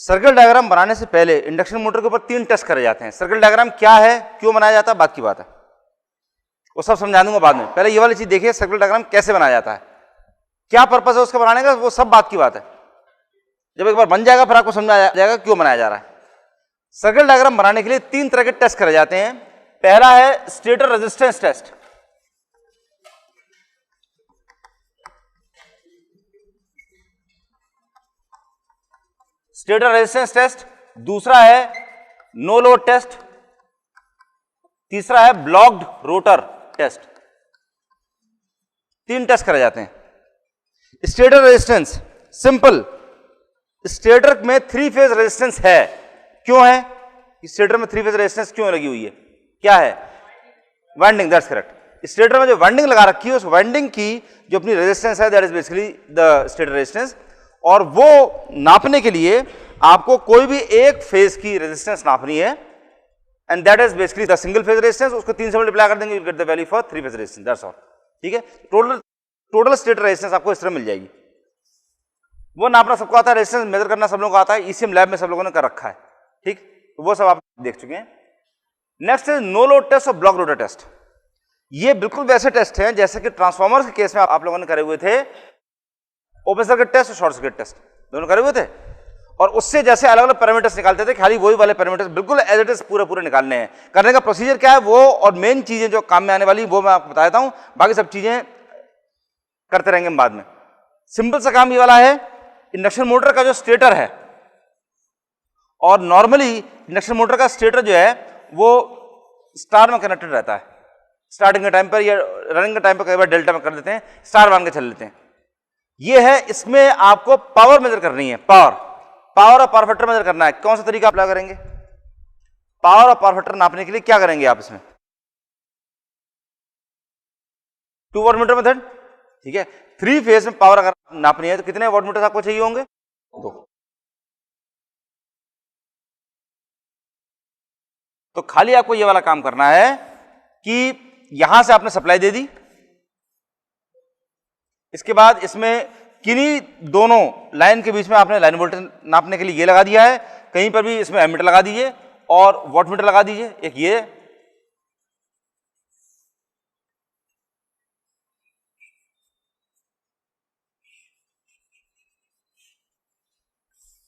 Circuit diagram बनाने से पहले इंडक्शन मोटर के ऊपर 3 टेस्ट करे जाते हैं। सर्किट डायग्राम क्या है, क्यों बनाया जाता है, बात की बात है, वो सब समझा दूंगा बाद में। पहले ये वाली चीज देखिए, सर्किट डायग्राम कैसे बनाया जाता है, क्या पर्पस है उसका बनाने का, वो सब बात की बात है। जब एक बार बन जाएगा फिर आपको समझ आ जाएगा क्यों बनाया जा रहा है। सर्किट डायग्राम बनाने के लिए 3 तरह के टेस्ट करे जाते हैं। पहला है stator resistance test. Stator resistance test, दूसरा है नो लोड टेस्ट, तीसरा है ब्लॉक्ड रोटर टेस्ट। 3 टेस्ट करे जाते हैं। स्टेटर रेजिस्टेंस सिंपल, स्टेटर में 3 फेज रेजिस्टेंस है। क्यों है स्टेटर में 3 फेज रेजिस्टेंस, क्यों लगी हुई है, क्या है, वाइंडिंग, दैट्स करेक्ट। स्टेटर में जो वाइंडिंग लगा रखी है उस वाइंडिंग की जो अपनी रेजिस्टेंस है that is basically the stator resistance, और वो नापने के लिए आपको कोई भी एक फेज की रेजिस्टेंस नापनी है and that is basically the single phase resistance. उसको 3 से मल्टीप्लाई कर देंगे, you get the value for 3 phase resistance, that's all. ठीक है, टोटल स्टेटर रेजिस्टेंस आपको इस तरह मिल जाएगी। वो नापना सबको आता है, रेजिस्टेंस मेजर करना सब लोगों को आता है, ईसीएम लैब में सब लोगों ने कर रखा है। ठीक, तो वो सब आप देख चुके हैं। Next is no load test और ब्लॉक रोटर टेस्ट। ये बिल्कुल वैसे टेस्ट हैं जैसे कि ट्रांसफॉर्मर के केस में आप लोगों ने करे हुए थे, ओपन सर्किट टेस्ट और शॉर्ट सर्किट टेस्ट दोनों करे हुए थे, और उससे जैसे अलग अलग पैरामीटर्स निकालते थे, खाली वही वाले पैरामीटर्स बिल्कुल एज इट इज पूरे निकालने हैं। करने का प्रोसीजर क्या है वो, और मेन चीजें जो काम में आने वाली वो मैं आपको बता देता हूं, बाकी सब चीजें करते रहेंगे बाद में। सिंपल सा काम ये वाला है, इंडक्शन मोटर का जो स्टेटर है, और नॉर्मली इंडक्शन मोटर का स्टेटर जो है वो स्टार में कनेक्टेड रहता है। स्टार्टिंग के टाइम पर या रनिंग के टाइम पर कई बार डेल्टा में कर देते हैं, स्टार मान के चल लेते हैं। ये है, इसमें आपको पावर मेजर करनी है, पावर और पावर फैक्टर मेजर करना है। कौन सा तरीका अप्लाई करेंगे, पावर और पावर फैक्टर नापने के लिए क्या करेंगे आप इसमें, 2 वॉटमीटर मेथड। ठीक है, 3 फेज में पावर अगर नापनी है तो कितने वॉटमीटर आपको चाहिए होंगे, 2। तो खाली आपको ये वाला काम करना है कि यहां से आपने सप्लाई दे दी, इसके बाद इसमें किन्हीं दोनों लाइन के बीच में आपने लाइन वोल्टेज नापने के लिए ये लगा दिया है, कहीं पर भी इसमें एमीटर लगा दीजिए और वॉटमीटर लगा दीजिए, एक ये,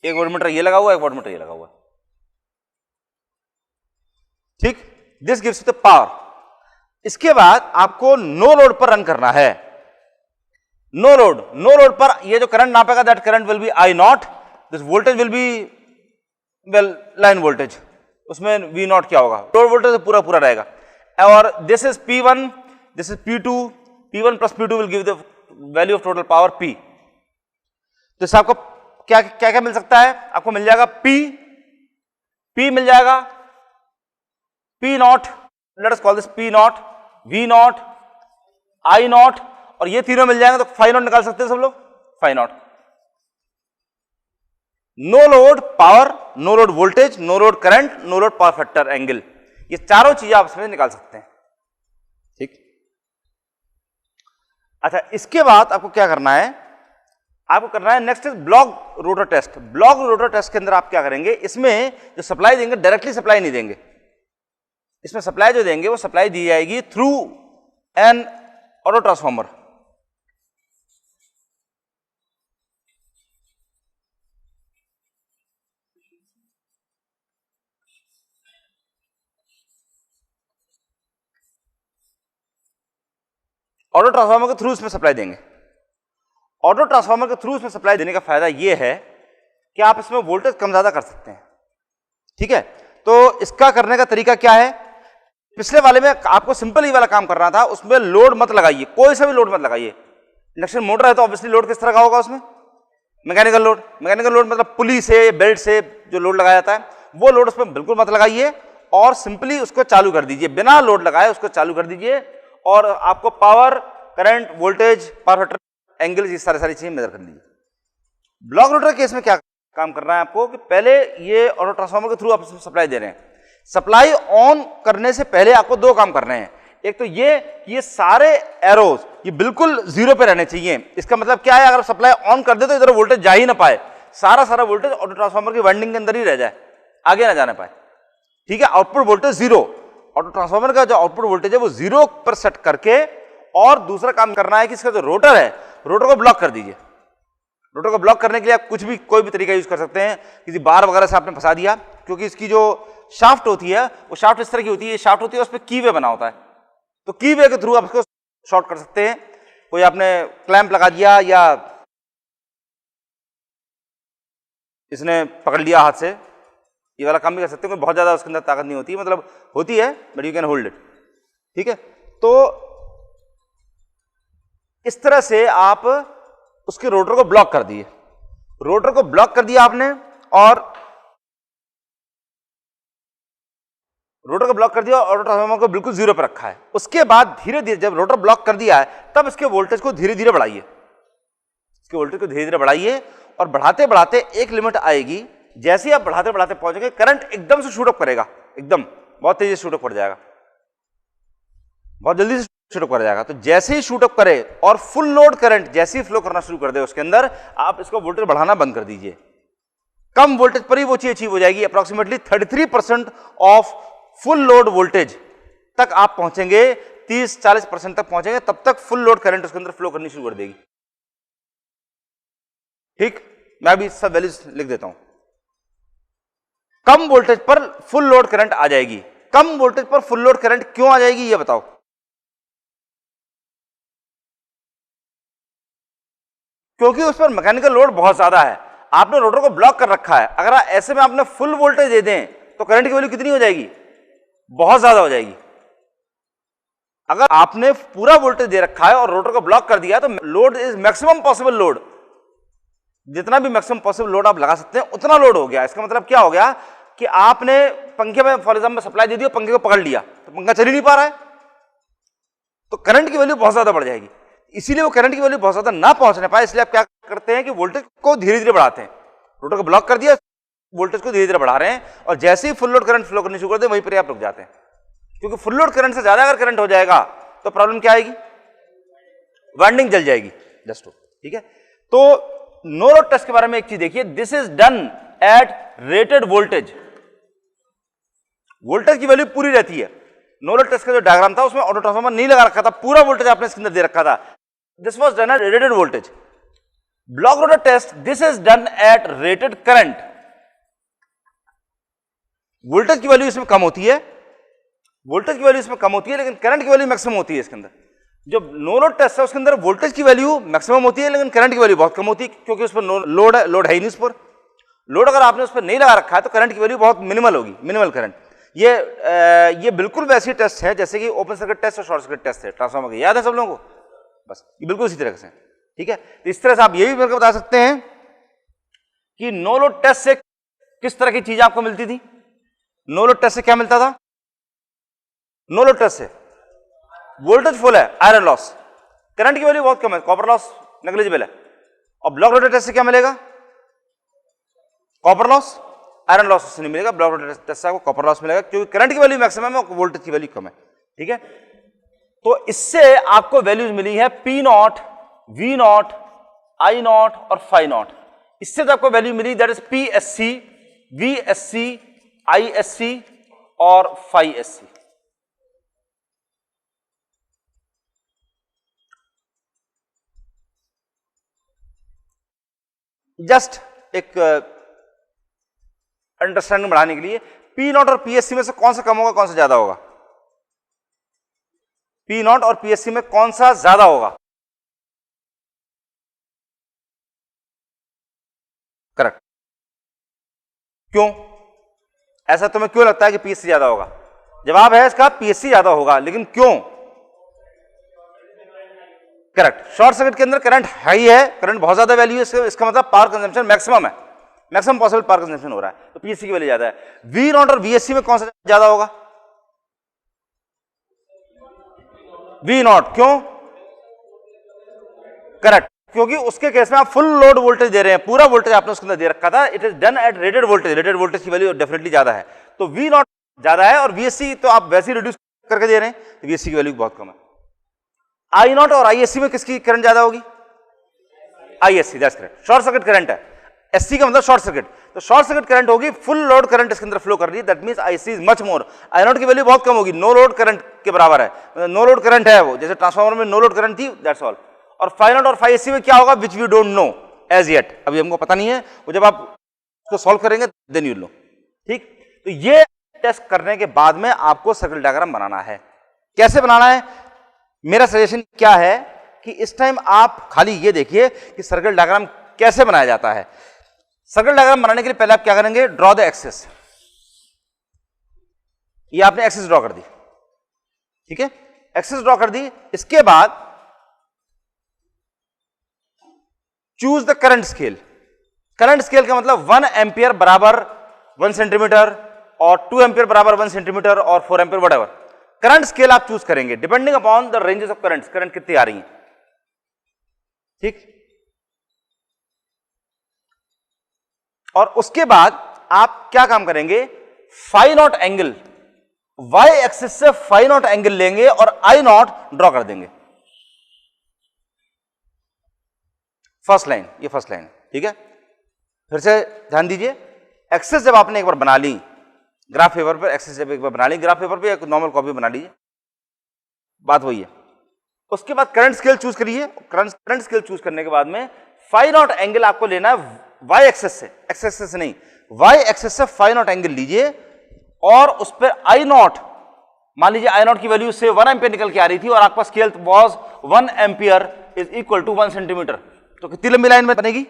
एक वॉटमीटर ये लगा हुआ है, एक वॉटमीटर ये लगा हुआ है। ठीक, this gives you the power. इसके बाद आपको नो लोड पर रन करना है। नो लोड पर ये जो करंट नापेगा that current will be I not, this voltage will be VL line voltage, उसमें वी नॉट क्या होगा, लोड वोल्टेज पूरा रहेगा। और this is P1, this is P2, P1 plus P2 will give the value of total power P। तो इससे आपको क्या क्या क्या मिल सकता है, आपको मिल जाएगा P मिल जाएगा, P not, late us call this P not, V not, I not, और ये तीनों मिल जाएंगे तो फाइ नॉट निकाल सकते हैं सब लोग, phi not. No load power, no load voltage, no load current, no load power factor angle, ये चारों चीजें आप इसमें निकाल सकते हैं। ठीक, अच्छा, इसके बाद आपको क्या करना है, आपको करना है next is block rotor test. Block rotor test के अंदर आप क्या करेंगे, इसमें जो सप्लाई देंगे डायरेक्टली सप्लाई नहीं देंगे, इसमें सप्लाई जो देंगे वो सप्लाई दी जाएगी through an auto transformer. Auto transformer के थ्रू इसमें सप्लाई देंगे। ऑटो ट्रांसफार्मर के थ्रू इसमें सप्लाई देने का फायदा यह है कि आप इसमें वोल्टेज कम ज्यादा कर सकते हैं। ठीक है, तो इसका करने का तरीका क्या है, पिछले वाले में आपको सिंपल ही वाला काम करना था, उसमें लोड मत लगाइए, कोई सा भी लोड मत लगाइए। इंडक्शन मोटर है तो ऑब्वियसली लोड किस तरह का होगा, उसमें मैकेनिकल लोड मतलब पुली से बेल्ट से जो लोड लगाया जाता है वो लोड उसमें बिल्कुल मत लगाइए, और सिंपली उसको चालू कर दीजिए, बिना लोड लगाए उसको चालू कर दीजिए, और आपको power, current, voltage, power factor, angle, ये सारी चीजें मेजर कर लीजिए। ब्लॉक रोटर केस में क्या काम करना है आपको कि पहले ये ऑटो ट्रांसफार्मर के थ्रू आप सप्लाई दे रहे हैं, सप्लाई ऑन करने से पहले आपको 2 काम करने हैं। एक तो ये सारे एरोज ये बिल्कुल 0 पे रहने चाहिए। इसका मतलब क्या है, अगर सप्लाई ऑन कर दे तो इधर वोल्टेज जा ही ना पाए, सारा वोल्टेज ऑटो ट्रांसफार्मर की वाइंडिंग के अंदर ही रह जाए, आगे ना जाने पाए। ठीक है, आउटपुट वोल्टेज 0, ऑटो ट्रांसफार्मर का जो आउटपुट वोल्टेज है वो 0 पर सेट करके, और दूसरा काम करना है कि इसका जो रोटर है, रोटर को ब्लॉक कर दीजिए। रोटर को ब्लॉक करने के लिए आप कुछ भी, कोई भी तरीका यूज कर सकते हैं। किसी बार वगैरह से आपने फंसा दिया, क्योंकि इसकी जो शाफ्ट होती है वो शाफ्ट इस तरह की होती है, शाफ्ट होती है उस पर कीवे बना होता है, तो कीवे के थ्रू आप इसको शॉर्ट कर सकते हैं। कोई आपने क्लैंप लगा दिया या इसने पकड़ लिया हाथ से, ये वाला काम भी कर सकते हैं। बहुत ज्यादा उसके अंदर ताकत नहीं होती, मतलब होती है but you can hold it. ठीक है, तो इस तरह से आप उसके रोटर को ब्लॉक कर दिए। रोटर को ब्लॉक कर दिया आपने, और रोटर को ब्लॉक कर दिया और ट्रांसफार्मर को बिल्कुल 0 पर रखा है। उसके बाद धीरे धीरे जब रोटर ब्लॉक कर दिया है, तब इसके वोल्टेज को धीरे धीरे बढ़ाइए। इसके वोल्टेज को धीरे धीरे बढ़ाइए, और बढ़ाते बढ़ाते एक लिमिट आएगी, जैसे ही आप बढ़ाते बढ़ाते पहुंचेंगे, करंट एकदम से शूट अप करेगा, एकदम बहुत तेजी से शूट अप कर जाएगा, बहुत जल्दी से शूट अप कर जाएगा। तो जैसे ही शूट अप करे और फुल लोड करंट जैसे ही फ्लो करना शुरू कर दे उसके अंदर, आप इसको वोल्टेज बढ़ाना बंद कर दीजिए। कम वोल्टेज पर ही वो चीज अचीव हो जाएगी। Approximately 33% of full load voltage तक आप पहुंचेंगे, 30-40% तक पहुंचेंगे, तब तक फुल लोड करंट उसके अंदर फ्लो करनी शुरू कर देगी। ठीक, मैं अभी सब वैल्यूज लिख देता हूं। कम वोल्टेज पर फुल लोड करंट आ जाएगी। कम वोल्टेज पर फुल लोड करंट क्यों आ जाएगी ये बताओ? क्योंकि उस पर मैकेनिकल लोड बहुत ज्यादा है, आपने रोटर को ब्लॉक कर रखा है। अगर ऐसे में आपने फुल वोल्टेज दे दें तो करंट की वैल्यू कितनी हो जाएगी? बहुत ज्यादा हो जाएगी। अगर आपने पूरा वोल्टेज दे रखा है और रोटर को ब्लॉक कर दिया तो load is maximum possible load, जितना भी मैक्सिमम पॉसिबल लोड आप लगा सकते हैं उतना लोड हो गया। इसका मतलब क्या हो गया कि आपने पंखे में फॉर एग्जाम्पल सप्लाई दे दी और पंखे को पकड़ लिया तो पंखा चल ही नहीं पा रहा है, तो करंट की वैल्यू बहुत ज्यादा बढ़ जाएगी। इसीलिए वो करंट की वैल्यू बहुत ज्यादा ना पहुंचने पाए, इसलिए आप क्या करते हैं कि वोल्टेज को धीरे धीरे बढ़ाते हैं। रोटर को ब्लॉक कर दिया, वोल्टेज को धीरे धीरे बढ़ा रहे हैं, और जैसे ही फुल लोड करंट फ्लो करनी शुरू कर दे वहीं पर आप रुक जाते हैं। क्योंकि फुल लोड करंट से ज्यादा अगर करंट हो जाएगा तो प्रॉब्लम क्या आएगी? वाइंडिंग जल जाएगी। जस्ट ठीक है, तो नो लोड टेस्ट के बारे में एक चीज देखिए, this is done at rated voltage. Voltage की वैल्यू पूरी रहती है। नो लोड टेस्ट का जो डायग्राम था उसमें ऑटो ट्रांसफार्मर नहीं लगा रखा था, पूरा वोल्टेज आपने इसके अंदर दे रखा था। This was done at rated voltage. Block rotor test, this is done at rated current. Voltage की वैल्यू इसमें कम होती है, वोल्टेज की वैल्यू इसमें कम होती है, लेकिन करंट की वैल्यू मैक्सिमम होती है इसके अंदर। जो नो लोड टेस्ट है उसके अंदर वोल्टेज की वैल्यू मैक्सिमम होती है, लेकिन करंट की वैल्यू बहुत कम होती है, क्योंकि उस पर लोड है ही नहीं। उस पर लोड अगर आपने उस पर नहीं लगा रखा है तो करंट की वैल्यू बहुत मिनिमल होगी, मिनिमल करंट। ये बिल्कुल वैसी टेस्ट है जैसे कि ओपन सर्किट टेस्ट और शॉर्ट सर्किट टेस्ट है ट्रांसफार्मर के, याद है सब लोगों को? बस ये बिल्कुल इसी तरह से। ठीक है, तो इस तरह से आप ये भी मेरे को बता सकते हैं कि नो लोड टेस्ट से किस तरह की चीजें आपको मिलती थी। नो लोड टेस्ट से क्या मिलता था? नो लोड टेस्ट से वोल्टेज फुल है, आयरन लॉस, करंट की वैल्यू बहुत कम है, कॉपर लॉस नेग्लिजिबल है। और ब्लॉक रोटर टेस्ट से क्या मिलेगा? कॉपर लॉस, आयरन लॉस उससे नहीं मिलेगा। ब्लॉक रोटर टेस्ट से आपको कॉपर लॉस मिलेगा, क्योंकि करंट की वैल्यू मैक्सिमम है और वोल्टेज की वैल्यू कम है। ठीक है, तो इससे आपको वैल्यूज मिली है P not, V not, I not और फाई नॉट। इससे तो आपको वैल्यू मिली that is PSC, VSC, ISC और फाई SC। जस्ट एक अंडरस्टैंडिंग बढ़ाने के लिए, P नॉट और PSC में से कौन सा कम होगा, कौन सा ज्यादा होगा? P नॉट और PSC में कौन सा ज्यादा होगा? करेक्ट। क्यों ऐसा तुम्हें क्यों लगता है कि PSC ज्यादा होगा? जवाब है इसका PSC ज्यादा होगा, लेकिन क्यों? करेक्ट, शॉर्ट सर्किट के अंदर करंट हाई है, करंट बहुत ज्यादा वैल्यू है, इसका मतलब पावर कंजम्पशन मैक्सिमम है, मैक्सिमम पॉसिबल पावर कंजम्पशन हो रहा है, तो PSC की वैल्यू ज्यादा है। V नॉट और VSC में कौन सा ज्यादा होगा? V not. क्यों? करेक्ट, क्योंकि उसके केस में आप फुल लोड वोल्टेज दे रहे हैं, पूरा वोल्टेज आपने उसके अंदर दे रखा था। It is done at rated voltage, rated voltage की वैल्यू डेफिनेटली ज्यादा है, तो V नॉट ज्यादा है, और VSC तो आप वैसे ही रिड्यूस करके दे रहे हैं, तो VSC की वैल्यू बहुत कम है। I नॉट और ISC में किसकी करंट ज्यादा होगी? ISC, that's correct. Short circuit current है, एससी का मतलब शॉर्ट सर्किट, तो शॉर्ट सर्किट करंट होगी, फुल लोड करंट इसके अंदर फ्लो कर रही है, that means IC is much more, I not की वैल्यू बहुत कम होगी, नो लोड करंट के बराबर है, नो लोड करंट है वो, जैसे ट्रांसफार्मर में नो लोड करंट थी, दैट्स ऑल। और फाई नॉट और फाई एससी में क्या होगा, which we don't know as yet, अभी हमको पता नहीं है, वो जब आप उसको सॉल्व करेंगे देन यू नो, ठीक। तो ये टेस्ट करने के बाद में आपको सर्किट डायग्राम बनाना है। कैसे बनाना है, मेरा सजेशन क्या है कि इस टाइम आप खाली ये देखिए कि सर्किट डायग्राम कैसे बनाया जाता है। सर्किट डायग्राम बनाने के लिए पहले आप क्या करेंगे, ड्रॉ द एक्सिस, ये आपने एक्सिस ड्रॉ कर दी, ठीक है, एक्सिस ड्रॉ कर दी। इसके बाद choose the current scale, current scale का मतलब 1 एम्पियर बराबर 1 सेंटीमीटर और 2 एम्पियर बराबर 1 सेंटीमीटर और 4 एम्पियर व्हाटएवर, करंट स्केल आप चूज करेंगे depending upon the ranges of current, current कितनी आ रही है, ठीक। और उसके बाद आप क्या काम करेंगे, phi not angle, Y axis से फाई नॉट एंगल लेंगे और आई नॉट ड्रॉ कर देंगे, फर्स्ट लाइन, ये फर्स्ट लाइन, ठीक है। फिर से ध्यान दीजिए, एक्सिस जब आपने एक बार बना ली ग्राफ पेपर पर, एक्सिस जब एक बार बना ली ग्राफ पेपर पे, एक नॉर्मल कॉपी बना लीजिए, बात वही है। उसके बाद करंट स्केल चूज करिए, करंट स्केल चूज करने के बाद में फाई नॉट एंगल आपको लेना है वाई एक्सेस से, एक्स एक्सेस से नहीं, वाई एक्सेस से फाई नॉट एंगल लीजिए और उस पर आई नॉट, मान लीजिए आई नॉट की वैल्यू से 1 एम्पियर निकल के आ रही थी और आपका scale was 1 ampere is equal to 1 centimetre, तो कितनी लंबी लाइन में बनेगी,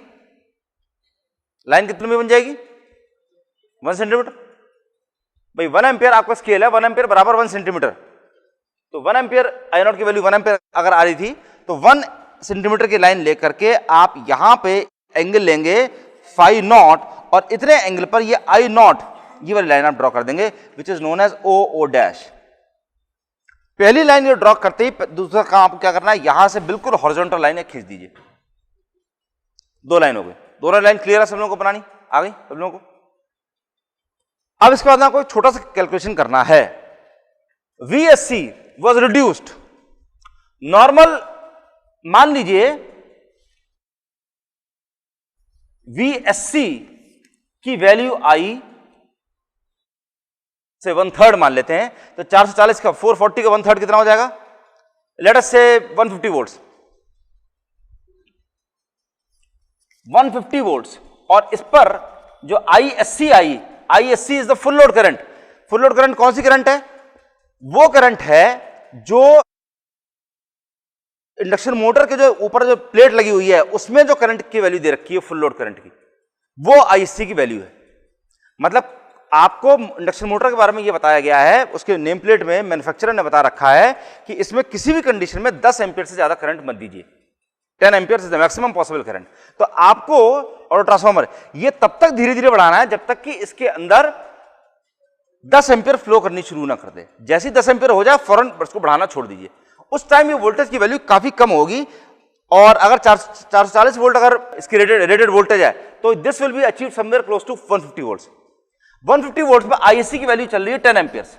लाइन कितनी लंबी बन जाएगी, 1 सेंटीमीटर। भाई 1 एम्पियर आपका स्केल है, 1 एम्पियर बराबर 1 सेंटीमीटर, तो 1 एम्पियर आई नॉट की वैल्यू 1 एम्पियर अगर आ रही थी तो 1 सेंटीमीटर की लाइन लेकर के आप यहां पे एंगल लेंगे फाई नॉट और इतने एंगल पर ये आई नॉट, ये वाली लाइन आप ड्रॉ कर देंगे which is known as O O dash. पहली लाइन ये ड्रॉ करते ही दूसरा काम आपको क्या करना है, यहां से बिल्कुल हॉरिजॉन्टल लाइन खींच दीजिए, 2 लाइन हो गई, दोनों लाइन क्लियर है सब लोगों को, बनानी आ गई सब लोगों को। अब इसके बाद आपको एक छोटा सा कैलकुलेशन करना है, VSC was reduced, नॉर्मल मान लीजिए VSC की वैल्यू आई से 1/3 मान लेते हैं, तो 440 का 440 का 1/3 कितना हो जाएगा, लेट अस से 150 वोल्ट्स, 150 वोल्ट्स। और इस पर जो ISC I, ISC is the full load current, full load current कौन सी करंट है, वो करंट है जो इंडक्शन मोटर के जो ऊपर जो प्लेट लगी हुई है उसमें जो करंट की वैल्यू दे रखी है फुल लोड करंट की, वो ISC की वैल्यू है। मतलब आपको इंडक्शन मोटर के बारे में ये बताया गया है, उसके नेम प्लेट में मैन्युफैक्चरर ने बता रखा है कि इसमें किसी भी कंडीशन में 10 एम्पियर से ज्यादा करंट मत दीजिए, 10 ampere is the maximum possible current. तो आपको और ट्रांसफार्मर ये तब तक धीरे धीरे बढ़ाना है जब तक कि इसके अंदर 10 एम्पियर फ्लो करनी शुरू ना कर दे, जैसे ही 10 एम्पियर हो जाए फौरन उसको बढ़ाना छोड़ दीजिए, उस टाइम ये वोल्टेज की वैल्यू काफी कम होगी। और अगर 440 वोल्ट अगर इसकी रेटेड वोल्टेज है तो this will be achieve somewhere close to 150 volts. 150 volt पे ISC की वैल्यू चल रही है 10 एम्पियर्स।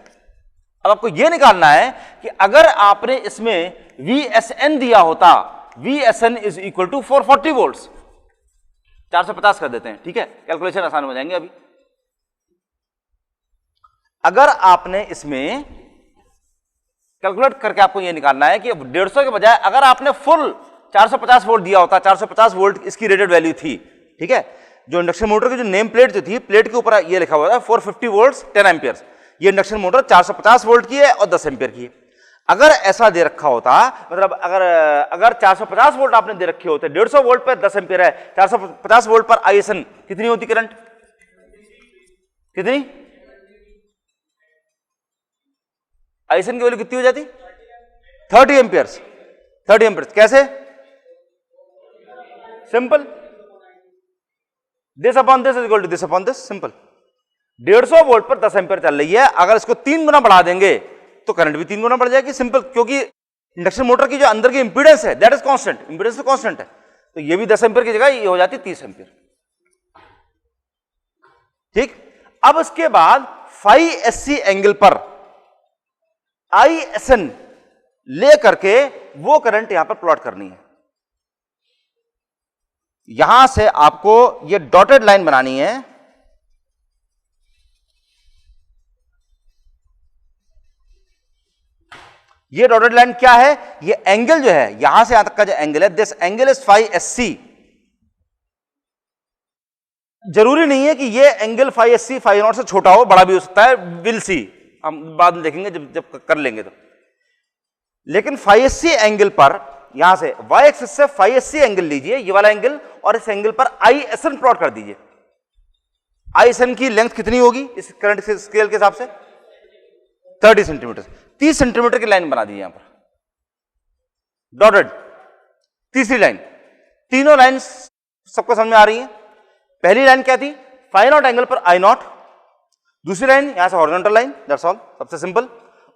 अब आपको यह निकालना है कि अगर आपने इसमें VSN दिया होता, VSN is equal to 440 volts, 450 कर देते हैं, ठीक है, कैलकुलेशन आसान हो जाएंगे। अभी अगर आपने इसमें कैलकुलेट करके आपको यह निकालना है कि 150 के बजाय अगर आपने फुल 450 वोल्ट दिया होता, 450 वोल्ट इसकी रेटेड वैल्यू थी, ठीक है, जो इंडक्शन मोटर की जो नेम प्लेट जो थी, प्लेट के ऊपर ये लिखा हुआ था 450 वोल्ट्स 10 एम्पियर्स, ये इंडक्शन मोटर 450 वोल्ट की है और 10 एम्पियर की है। अगर ऐसा दे रखा होता, मतलब अगर 450 वोल्ट आपने दे रखे होते, 150 वोल्ट पर 10 एम्पियर है, 450 वोल्ट पर ISN कितनी होती करंट, कितनी ISN की वैल्यू कितनी हो जाती, 30 एम्पियर्स, 30 एम्पियर्स। कैसे, simple, this upon this is equal to this upon this, simple. 150 volt पर 10 एम्पियर चल रही है, अगर इसको 3 गुना बढ़ा देंगे तो करंट भी 3 गुना बढ़ जाएगी, सिंपल, क्योंकि इंडक्शन मोटर की जो अंदर की इंपीडेंस है दैट इज कांस्टेंट, इंपीडेंस तो कांस्टेंट है, तो ये भी 10 एम्पियर की जगह ये हो जाती 30 एम्पियर, ठीक। अब इसके बाद फाई SC एंगल पर ISN ले करके वो करंट यहां पर प्लॉट करनी है। यहां से आपको ये डॉटेड लाइन बनानी है, ये डॉटेड लाइन क्या है, ये एंगल जो है यहां से यहां तक का जो एंगल है, this angle is phi S C. जरूरी नहीं है कि ये angle phi S C phi not से छोटा हो, बड़ा भी हो सकता है, विल सी, हम बाद में देखेंगे जब कर लेंगे तो। लेकिन फाई एस सी एंगल पर यहां से वाई एक्सिस से फाई एस सी एंगल लीजिए, ये वाला एंगल, और इस एंगल पर आई एस एन प्लॉट कर दीजिए। आई एस एन की लेंथ कितनी होगी इस करंट स्केल के हिसाब से, 30 सेंटीमीटर, 30 सेंटीमीटर की लाइन बना दीजिए यहां पर डॉटेड। तीसरी लाइन, तीनों लाइन सबको समझ में आ रही है। पहली लाइन क्या थी, फाई नॉट एंगल पर आई नॉट, दूसरी लाइन यहां से हॉरिजॉन्टल लाइन, दैट्स ऑल, सबसे सिंपल।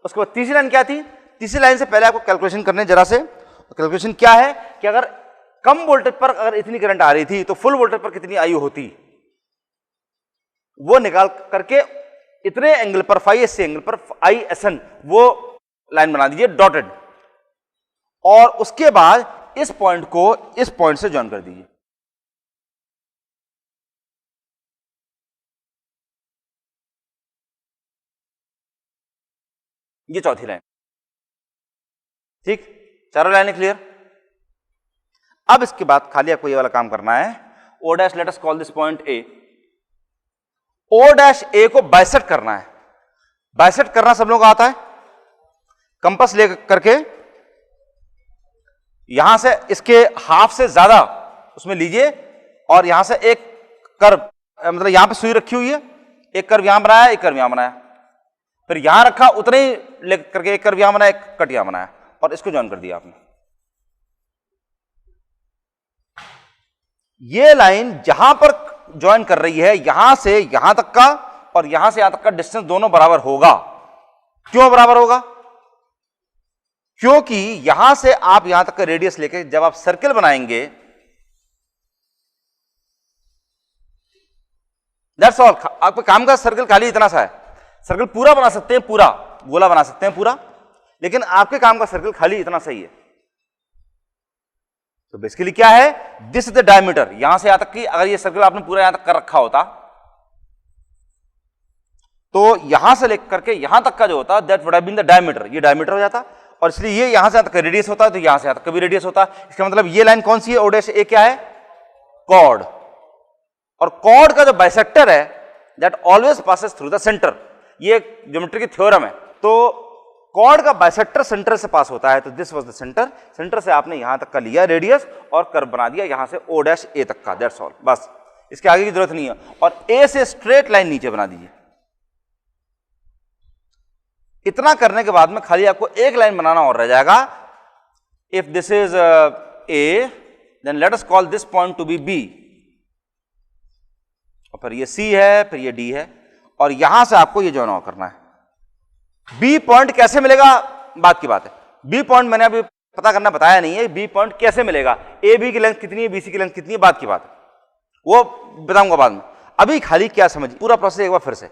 उसके बाद तीसरी लाइन क्या थी, तीसरी लाइन से पहले आपको कैलकुलेशन करने जरा से। कैलकुलेशन क्या है कि अगर कम वोल्टेज पर अगर इतनी करंट आ रही थी तो फुल वोल्टेज पर कितनी आई होती, वो निकाल करके इतने एंगल पर फाई एस सी एंगल पर आई एस एन वो लाइन बना दीजिए डॉटेड, और उसके बाद इस पॉइंट को इस पॉइंट से ज्वाइन कर दीजिए। ये चौथी लाइन, ठीक, चारों लाइनें क्लियर। अब इसके बाद खाली आपको ये वाला काम करना है, O dash, let us call this point A, O dash A को बाइसेक्ट करना है। बाइसेक्ट करना सब लोगों को आता है, कंपास ले करके यहां से इसके हाफ से ज्यादा उसमें लीजिए, और यहां से एक कर्व, मतलब यहां पे सुई रखी हुई है, एक कर्व यहां बनाया, एक कर्व यहां बनाया, फिर यहां रखा उतने ही लेकर करके एक कर्व यहां बनाया, एक कट यहां बनाया, और इसको ज्वाइन कर दिया आपने। ये लाइन जहां पर ज्वाइन कर रही है, यहां से यहां तक का और यहां से यहां तक का डिस्टेंस दोनों बराबर होगा। क्यों बराबर होगा, क्योंकि यहां से आप यहां तक का रेडियस लेके जब आप सर्किल बनाएंगे, दैट्स ऑल, आपके काम का सर्किल खाली इतना सा है। सर्किल पूरा बना सकते हैं, पूरा गोला बना सकते हैं पूरा, लेकिन आपके काम का सर्किल खाली इतना सही है। तो बेसिकली क्या है, दिस इज द डायमीटर, यहां से यहां तक की अगर ये सर्किल आपने पूरा यहां तक कर रखा होता तो यहां से लेकर करके यहां तक का जो होता, that would have been the diameter, ये डायमीटर हो जाता, और इसलिए ये यहां से यहां तक का रेडियस होता है, तो यहां से यहां तक का भी रेडियस होता है। इसका मतलब ये लाइन कौन सी है, ओ डैश ए क्या है, कॉर्ड, और कॉर्ड का जो बाइसेक्टर है that always passes through the centre, ये ज्योमेट्री की थ्योरम है। तो कॉर्ड का बाइसेक्टर सेंटर से पास होता है, तो this was the centre, centre से आपने यहां तक का लिया रेडियस और कर्व बना दिया यहां से ओ डैश ए तक का, दैट्स ऑल, बस इसके आगे की जरूरत नहीं है। और ए से स्ट्रेट लाइन नीचे बना दीजिए। इतना करने के बाद में खाली आपको एक लाइन बनाना और रह जाएगा। If this is A, then let us call this point to be B, और फिर ये सी है, फिर ये डी है, और यहां से आपको ये ज्वाइन करना है। बी पॉइंट कैसे मिलेगा बात की बात है, बी पॉइंट मैंने अभी पता करना बताया नहीं है, बी पॉइंट कैसे मिलेगा, ए बी की लेंथ कितनी है, बीसी की लेंथ कितनी है, बात की बात है, वो बताऊंगा बाद में। अभी खाली क्या समझ, पूरा प्रोसेस एक बार फिर से,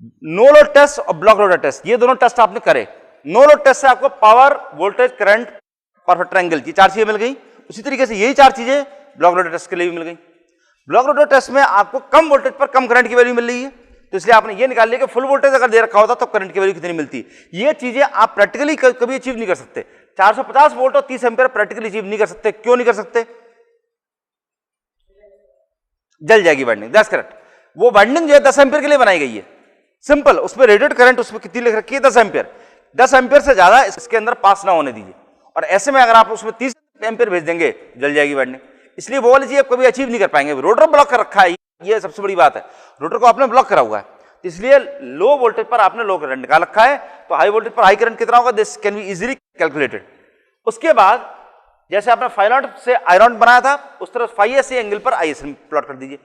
नो लोड टेस्ट और ब्लॉक लोड टेस्ट, ये दोनों टेस्ट आपने करे। नो लोड टेस्ट से आपको power, voltage, current, perfect triangle की 4 चीजें मिल गई। उसी तरीके से यही 4 चीजें ब्लॉक लोड टेस्ट के लिए भी मिल गई। ब्लॉक लोड टेस्ट में आपको कम वोल्टेज पर कम करंट की वैल्यू मिल रही है, तो इसलिए आपने ये निकाल लिया कि फुल वोल्टेज अगर दे रखा होता तो करंट की वैल्यू कितनी मिलती। ये चीजें आप प्रैक्टिकली कभी अचीव नहीं कर सकते। 450 वोल्ट और 30 एम्पीयर प्रैक्टिकली अचीव नहीं कर सकते। क्यों नहीं कर सकते, जल जाएगी वाइंडिंग, दैट्स करेक्ट। वो वाइंडिंग जो है 10 एम्पीयर के लिए बनाई गई है, सिंपल। उसमें रेटेड करंट उसमें कितनी लिख रखी है, 10 एम्पीयर। 10 एम्पीयर से ज्यादा इसके अंदर पास ना होने दीजिए, और ऐसे में अगर आप उसमें 30 एम्पीयर भेज देंगे जल जाएगी वाइंडिंग। इसलिए वो वाली चीज आप कभी अचीव नहीं कर पाएंगे। रोटर ब्लॉक कर रखा है, ये सबसे बड़ी बात है, रोटर को आपने ब्लॉक करा हुआ है, इसलिए लो वोल्टेज पर आपने लो करंट निकाल रखा है। तो हाई वोल्टेज पर हाई करंट कितना होगा, this can be easily calculated. उसके बाद जैसे आपने फाई नॉट से आई नॉट बनाया था, उस तरह फाई एस एंगल पर आई एस प्लॉट कर दीजिए।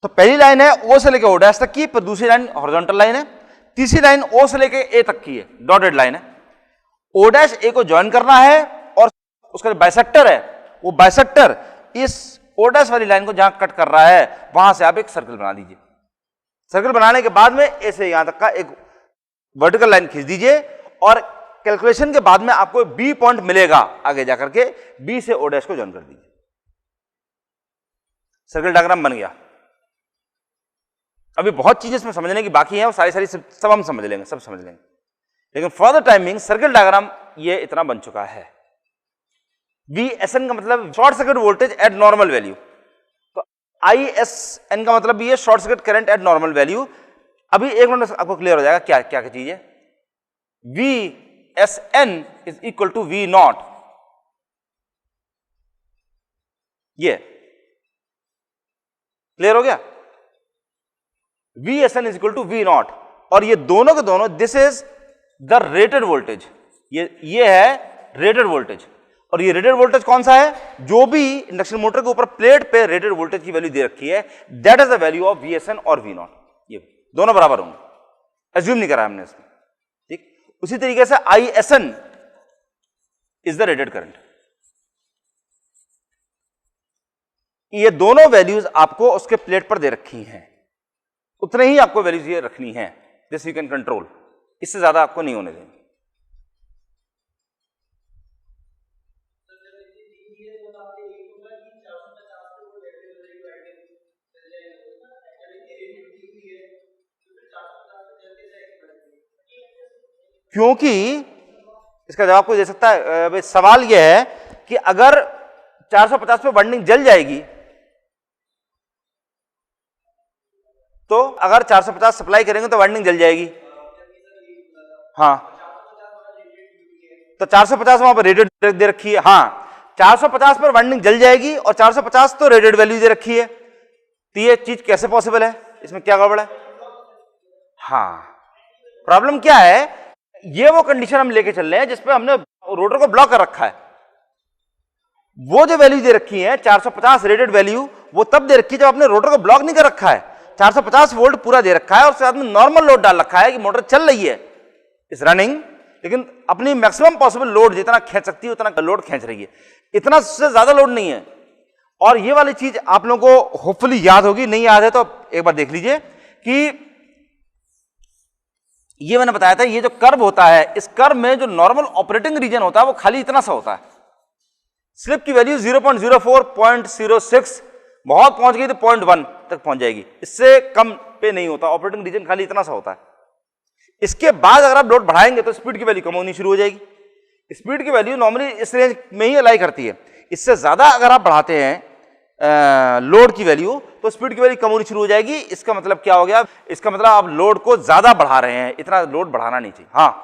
तो पहली लाइन है ओ से लेकर ओ डैश तक की, फिर दूसरी लाइन हॉरिजॉन्टल लाइन है, तीसरी लाइन ओ से लेकर ए तक की है, डॉटेड लाइन है। ओ डैश ए को ज्वाइन करना है, और उसका जो बाइसेक्टर है वो बाइसेक्टर इस ओ डैश वाली लाइन को जहां कट कर रहा है वहां से आप एक सर्कल बना दीजिए। सर्कल बनाने के बाद में ए से यहां तक का एक वर्टिकल लाइन खींच दीजिए, और कैलकुलेशन के बाद में आपको बी पॉइंट मिलेगा आगे जाकर के, बी से ओ डैश को ज्वाइन कर दीजिए। सर्किट डायग्राम बन गया। अभी बहुत चीजें इसमें समझने की बाकी हैं, वो सारी सब हम समझ लेंगे, सब समझ लेंगे, लेकिन for the timing circuit diagram ये इतना बन चुका है। VSN का मतलब short circuit voltage at normal value, तो ISN का मतलब ये short circuit current eight normal value. अभी एक मिनट आपको क्लियर हो जाएगा क्या क्या चीज है। VSN is equal to V not, ये क्लियर हो गया। VSN is equal to V not, और ये दोनों के दोनों, this is the rated voltage, ये है रेटेड वोल्टेज। और ये रेटेड वोल्टेज कौन सा है? जो भी इंडक्शन मोटर के ऊपर प्लेट पे रेटेड वोल्टेज की वैल्यू दे रखी है, that is the value of VSN और V नॉट। ये दोनों बराबर होंगे, एज्यूम नहीं करा हमने इसमें, ठीक। उसी तरीके से ISN is the rated current. ये दोनों वैल्यूज आपको उसके प्लेट पर दे रखी हैं, उतने ही आपको वैल्यूज ये रखनी है, दिस यू कैन कंट्रोल, इससे ज्यादा आपको नहीं होने देंगे। क्योंकि इसका जवाब कोई दे सकता है, सवाल यह है कि अगर 450 पे वाइंडिंग जल जाएगी, तो अगर 450 सप्लाई करेंगे तो वाइंडिंग जल जाएगी, हाँ, तो 450 वहां पर रेटेड दे रखी है, हाँ 450 पर वाइंडिंग जल जाएगी और 450 तो रेटेड वैल्यू दे रखी है, तो ये चीज कैसे पॉसिबल है? इसमें क्या गड़बड़ है? हाँ, प्रॉब्लम क्या है, ये वो कंडीशन हम लेके चल रहे हैं जिसपे हमने रोटर को ब्लॉक कर रखा है। वो जो वैल्यू दे रखी है 450 रेटेड वैल्यू, वो तब दे रखी है जब आपने रोटर को ब्लॉक नहीं कर रखा है। 450 वोल्ट पूरा दे रखा है और साथ में नॉर्मल लोड डाल रखा है कि मोटर चल रही है, इज रनिंग, लेकिन अपनी मैक्सिमम पॉसिबल लोड जितना खींच सकती है उतना लोड खींच रही है, इतना से ज्यादा लोड नहीं है। और ये वाली चीज आप लोगों को होपफुली याद होगी, नहीं याद है तो एक बार देख लीजिए कि ये मैंने बताया था, ये जो कर्व होता है, इस कर्व में जो नॉर्मल ऑपरेटिंग रीजन होता है वो खाली इतना सा होता है। स्लिप की वैल्यू 0.04, 0.06, बहुत पहुंच गई तो 0.1 तक पहुंच जाएगी, इससे कम पे नहीं होता, ऑपरेटिंग रीजन खाली इतना सा होता है। इसके बाद अगर आप लोड बढ़ाएंगे तो स्पीड की वैल्यू कम होनी शुरू हो जाएगी। स्पीड की वैल्यू नॉर्मली इस रेंज में ही अलाई करती है, इससे ज्यादा अगर आप बढ़ाते हैं लोड की वैल्यू तो स्पीड की वैल्यू कम होनी शुरू हो जाएगी। इसका मतलब क्या हो गया? इसका मतलब आप लोड को ज्यादा बढ़ा रहे हैं, इतना लोड बढ़ाना नहीं चाहिए। हाँ,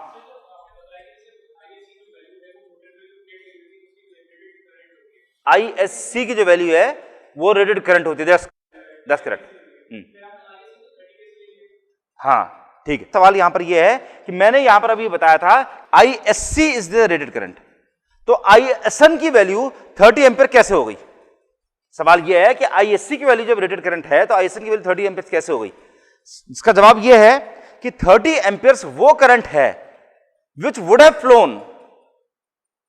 ISC की जो वैल्यू है वो रेटेड करंट होती है, दैट्स करेक्ट। हाँ ठीक है, सवाल यहां पर ये है कि मैंने यहां पर अभी बताया था ISC is the rated current, तो ISN की वैल्यू 30 एम्पीयर कैसे हो गई? सवाल यह है कि ISC की वैल्यू जब रेटेड करंट है तो ISN की वैल्यू 30 एम्पीयर कैसे हो गई? इसका जवाब यह है कि 30 एम्पीयर वो करंट है विच वुड हैव फ्लोन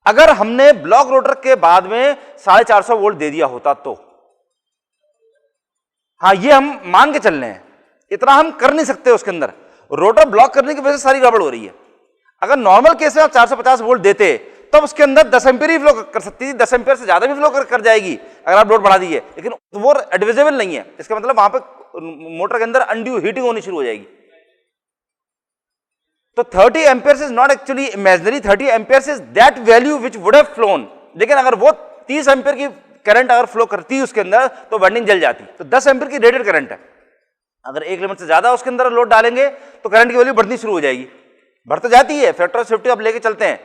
अगर हमने ब्लॉक रोटर के बाद में 450 वोल्ट दे दिया होता तो। हाँ, ये हम मान के चल रहे हैं, इतना हम कर नहीं सकते उसके अंदर, रोटर ब्लॉक करने की वजह से सारी गड़बड़ हो रही है। अगर नॉर्मल केस में आप 450 वोल्ट देते तब तो उसके अंदर 10 एम्पीयर ही फ्लो कर सकती थी, 10 एम्पीयर से ज्यादा भी फ्लो कर जाएगी अगर आप लोड बढ़ा दीजिए, लेकिन वो एडविजिबल नहीं है। इसका मतलब वहां पे मोटर के अंदर अनड्यू हीटिंग होनी शुरू हो जाएगी। तो 30 ampere is not actually imaginary, 30 ampere is that value which would have phloem. लेकिन अगर वो 30 एम्पीयर की करंट अगर फ्लो करती है उसके अंदर तो वाइंडिंग जल जाती। तो 10 एम्पीयर की रेटेड करंट है, अगर एक लिमिट से ज्यादा उसके अंदर लोड डालेंगे तो करंट की वैल्यू बढ़नी शुरू हो जाएगी, बढ़ तो जाती है, फैक्टर ऑफ सेफ्टी आप लेके चलते हैं।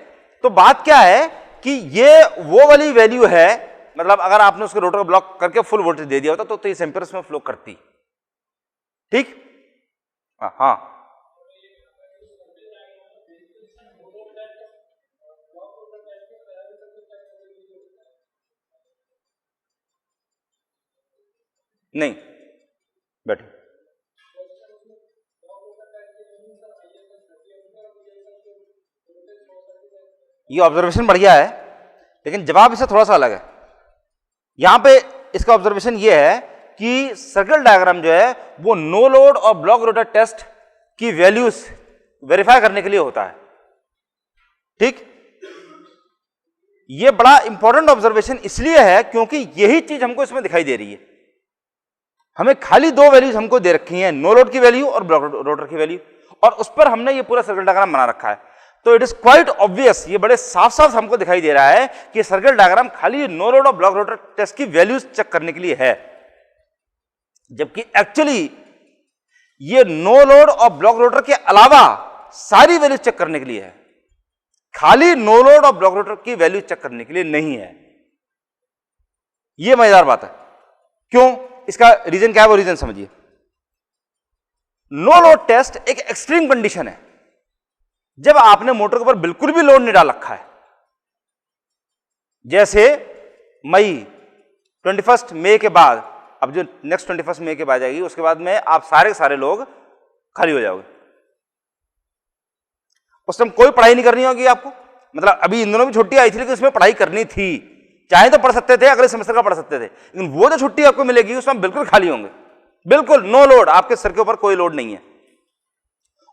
तो बात क्या है कि ये वो वाली वैल्यू है, मतलब अगर आपने उसके रोटर को ब्लॉक करके फुल वोल्टेज दे दिया होता तो 30 एम्पीयर में फ्लो करती। ठीक, हाँ नहीं बैठो, ये ऑब्जर्वेशन बढ़िया है लेकिन जवाब इससे थोड़ा सा अलग है। यहां पे इसका ऑब्जर्वेशन ये है कि सर्किट डायग्राम जो है वो नो लोड और ब्लॉक रोटर टेस्ट की वैल्यूज वेरीफाई करने के लिए होता है। ठीक, ये बड़ा इंपॉर्टेंट ऑब्जर्वेशन इसलिए है क्योंकि यही चीज हमको इसमें दिखाई दे रही है। हमें खाली दो वैल्यूज हमको दे रखी हैं, नो लोड की वैल्यू और ब्लॉक रोटर की वैल्यू, और उस पर हमने ये पूरा सर्किट डायग्राम बना रखा है। तो इट इज क्वाइट ऑब्वियस, ये बड़े साफ साफ हमको दिखाई दे रहा है कि सर्किट डायग्राम खाली नो लोड और ब्लॉक रोटर टेस्ट की वैल्यूज चेक करने के लिए है, जबकि एक्चुअली ये नो लोड और ब्लॉक रोटर के अलावा सारी वैल्यूज चेक करने के लिए है, खाली नो लोड और ब्लॉक रोटर की वैल्यू चेक करने के लिए नहीं है। यह मजेदार बात है। क्यों? इसका रीजन क्या है, वो रीजन समझिए। नो लोड टेस्ट एक एक्सट्रीम कंडीशन है, जब आपने मोटर के ऊपर बिल्कुल भी लोड नहीं डाल रखा है। जैसे मई 21 मई के बाद, अब जो नेक्स्ट 21 मई के बाद आएगी, उसके बाद में आप सारे लोग खाली हो जाओगे। उस टाइम कोई पढ़ाई नहीं करनी होगी आपको, मतलब अभी इन दिनों भी छुट्टी आई थी लेकिन उसमें पढ़ाई करनी थी, चाहे तो पढ़ सकते थे, अगले सेमेस्टर का पढ़ सकते थे, लेकिन वो जो छुट्टी आपको मिलेगी उसमें बिल्कुल खाली होंगे, बिल्कुल नो लोड, आपके सर के ऊपर कोई लोड नहीं है।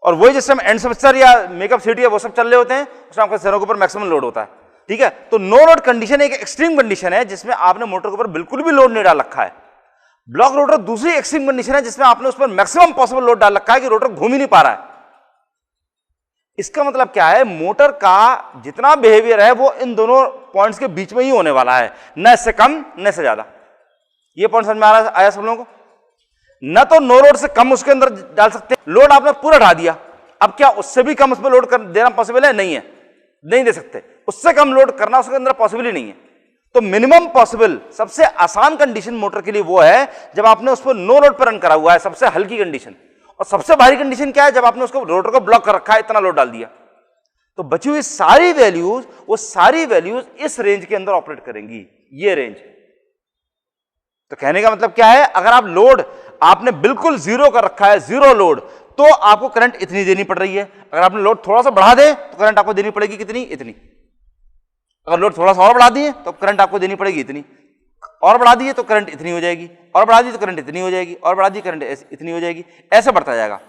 और वही जिस टाइम एंड सेमेस्टर या मेकअप सीटी है वो सब चल रहे होते हैं, उसमें आपके सरों के ऊपर मैक्सिमम लोड होता है, ठीक है। तो नो लोड कंडीशन एक एक्सट्रीम कंडीशन है जिसमें आपने मोटर के ऊपर बिल्कुल भी लोड नहीं डाल रखा है। ब्लॉक रोटर दूसरी एक्सट्रीम कंडीशन है जिसमें आपने उस पर मैक्सिमम पॉसिबल लोड डाल रखा है कि रोटर घूम ही नहीं पा रहा है। इसका मतलब क्या है, मोटर का जितना बिहेवियर है वो इन दोनों पॉइंट्स के बीच में ही होने वाला है, न इससे कम न इससे ज्यादा। ये पॉइंट समझ में आया सब लोगों को? न तो नो लोड से कम उसके अंदर डाल सकते, लोड आपने पूरा ढा दिया, अब क्या उससे भी कम उस पर लोड देना पॉसिबल है? नहीं है, नहीं दे सकते। उससे कम लोड करना उसके अंदर पॉसिबल ही नहीं है। तो मिनिमम पॉसिबल सबसे आसान कंडीशन मोटर के लिए वो है जब आपने उस पर नो लोड पर रन करा हुआ है, सबसे हल्की कंडीशन। और सबसे भारी कंडीशन क्या है? जब आपने उसको रोटर को ब्लॉक कर रखा है, इतना लोड डाल दिया। तो बची हुई सारी वैल्यूज, वो सारी वैल्यूज इस रेंज के अंदर ऑपरेट करेंगी, ये रेंज। तो कहने का मतलब क्या है, अगर आप लोड आपने बिल्कुल जीरो कर रखा है, जीरो लोड, तो आपको करंट इतनी देनी पड़ रही है। अगर आपने लोड थोड़ा सा बढ़ा दे तो करंट आपको देनी पड़ेगी कितनी? इतनी। अगर लोड थोड़ा सा और बढ़ा दिए तो करंट आपको देनी पड़ेगी इतनी, और बढ़ा दिए तो करंट इतनी हो जाएगी, और बढ़ा दी तो करंट इतनी हो जाएगी, और बढ़ा दी करंट इतनी हो जाएगी, ऐसे बढ़ता जाएगा।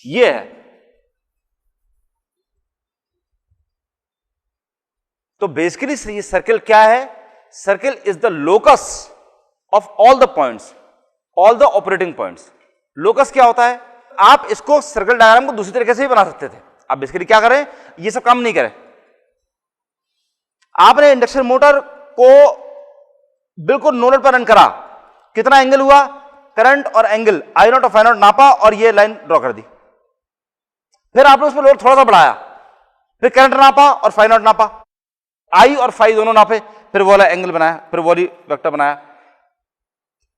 ये है। तो बेसिकली ये सर्किल क्या है? Circle is the locus of all the points, all the operating points. Locus क्या होता है? आप इसको सर्किल डायग्राम को दूसरी तरीके से भी बना सकते थे। आप बेसिकली क्या करें, ये सब काम नहीं करें, आपने इंडक्शन मोटर को बिल्कुल नो लोड पर रन करा, कितना एंगल हुआ, करंट और एंगल आई नॉट और फाई नॉट नापा और ये लाइन ड्रॉ कर दी। फिर आपने उस पर लोड थोड़ा सा बढ़ाया, फिर करंट नापा और फाई नॉट नापा, आई और फाई दोनों नापे, फिर वो वाला एंगल बनाया, फिर वो वाली वेक्टर बनाया,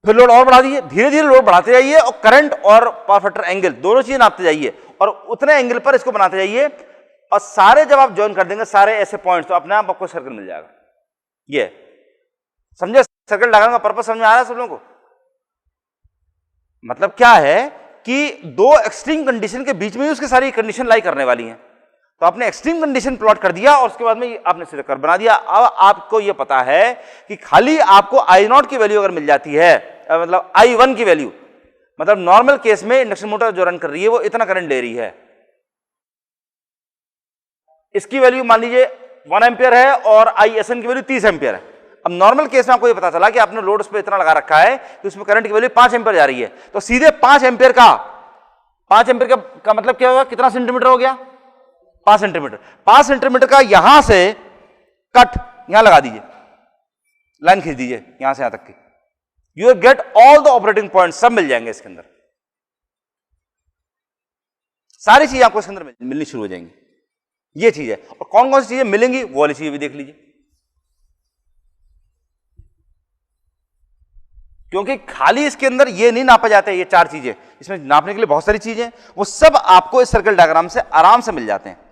फिर लोड और बढ़ा दिए, धीरे धीरे लोड बढ़ाते जाइए और करंट और पावर फैक्टर एंगल दोनों चीजें नापते जाइए और उतने एंगल पर इसको बनाते जाइए। और सारे जब आप ज्वाइन कर देंगे सारे ऐसे पॉइंट्स, तो अपने आप आपको सर्कल मिल जाएगा। ये समझे? सर्कल डायग्राम का पर्पस समझ में आ रहा है सब लोगों को? मतलब क्या है कि दो एक्सट्रीम कंडीशन के बीच में ही उसकी सारी कंडीशन लाई करने वाली हैं। तो आपने एक्सट्रीम कंडीशन प्लॉट कर दिया और उसके बाद में आपने सीधा कर्व बना दिया। अब आपको यह पता है कि खाली आपको आई नॉट की वैल्यू अगर मिल जाती है, मतलब I1 की वैल्यू, मतलब नॉर्मल केस में इंडक्शन मोटर जो रन कर रही है वो इतना करंट ले रही है, इसकी वैल्यू मान लीजिए 1 एम्पियर है और ISN की वैल्यू 30 एम्पियर है। अब नॉर्मल केस में आपको ये पता चला कि आपने लोड उस पर इतना लगा रखा है कि उसमें करंट की वैल्यू 5 एम्पियर जा रही है, तो सीधे 5 एम्पियर का मतलब क्या होगा, कितना सेंटीमीटर हो गया? 5 सेंटीमीटर। 5 सेंटीमीटर का यहां से कट यहां लगा दीजिए, लाइन खींच दीजिए यहां से यहां तक की, you get all the operating point, सब मिल जाएंगे इसके अंदर, सारी चीजें आपको इसके अंदर मिलनी शुरू हो जाएंगी। ये चीज है। और कौन कौन सी चीजें मिलेंगी वो वाली चीजें भी देख लीजिए, क्योंकि खाली इसके अंदर ये नहीं नापा जाता है, ये 4 चीजें, इसमें नापने के लिए बहुत सारी चीजें, वो सब आपको इस सर्कल डायग्राम से आराम से मिल जाते हैं।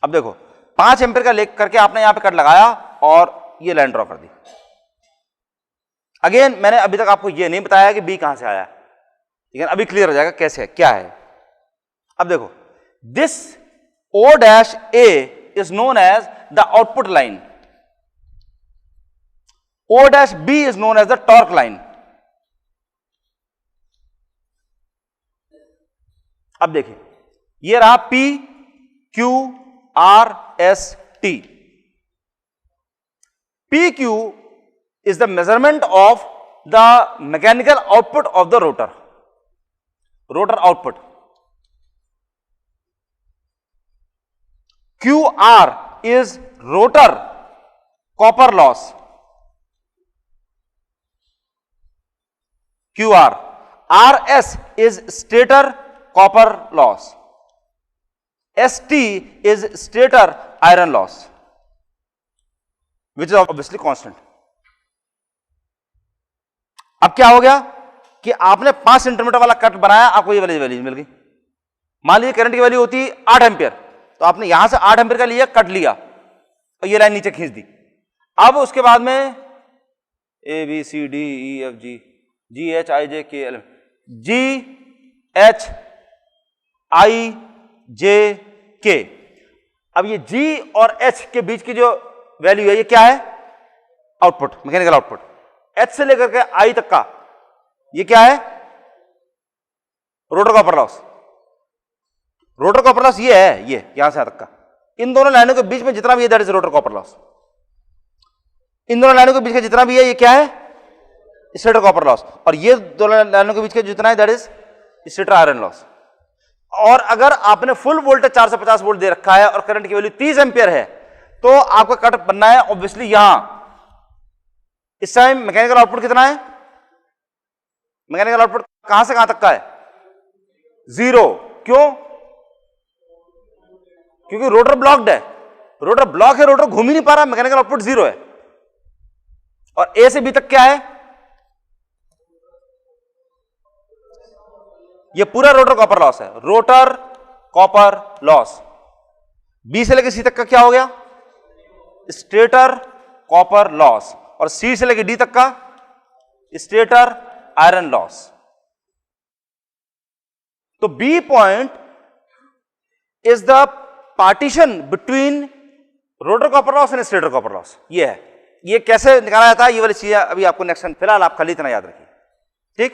अब देखो 5 एम्पियर का लेक करके आपने यहां पे कट लगाया और ये लाइन ड्रॉ कर दी। अगेन मैंने अभी तक आपको ये नहीं बताया कि बी कहां से आया, लेकिन अभी क्लियर हो जाएगा कैसे है, क्या है। अब देखो this O' A is known as the output line, O dash B is known as the torque line. अब देखिए, ये रहा P Q R S T. PQ is the measurement of the mechanical output of the rotor output. QR is rotor copper loss. QR. RS is stator copper loss. ST is stator iron loss, which is obviously constant. अब क्या हो गया कि आपने 5 centimetre वाला cut बनाया, आपको ये वाली वैल्यू मिल गई। मान लीजिए करंट की वैल्यू होती है 8 एम्पियर, तो आपने यहां से 8 एम्पियर का लिया, कट लिया और ये लाइन नीचे खींच दी। अब उसके बाद में ABCDEFG GHIJKL GHIJK। अब ये G और H के बीच की जो वैल्यू है, ये क्या है? Output, mechanical output. H से लेकर के I तक का ये क्या है? Rotor copper loss. Rotor copper loss ये है, ये यहां से यहां तक का। इन दोनों लाइनों के बीच में जितना भी है, that is rotor copper loss. इन दोनों लाइनों के बीच का जितना भी है, ये क्या है? Stator copper loss. और ये दोनों लाइनों के बीच का जितना है, that is stator iron loss. और अगर आपने फुल वोल्टेज 450 वोल्ट दे रखा है और करंट की वैल्यू 30 एम्पियर है, तो आपका कट बनना है ऑब्वियसली यहां। इस टाइम मैकेनिकल आउटपुट कितना है? मैकेनिकल आउटपुट कहां से कहां तक का है? 0। क्यों? क्योंकि रोटर ब्लॉक्ड है। रोटर ब्लॉक है, रोटर घूम ही नहीं पा रहा, मैकेनिकल आउटपुट 0 है। और A से B तक क्या है? ये पूरा रोटर कॉपर लॉस है, रोटर कॉपर लॉस। B से लेकर C तक का क्या हो गया? Stator copper loss. और C से लेकर D तक का स्टेटर आयरन लॉस। तो B point is the partition between rotor copper loss and stator copper loss. ये है। ये कैसे निकाला जाता है, ये वाली चीजें अभी आपको नेक्स्ट, फिलहाल आप खाली इतना याद रखिए, ठीक।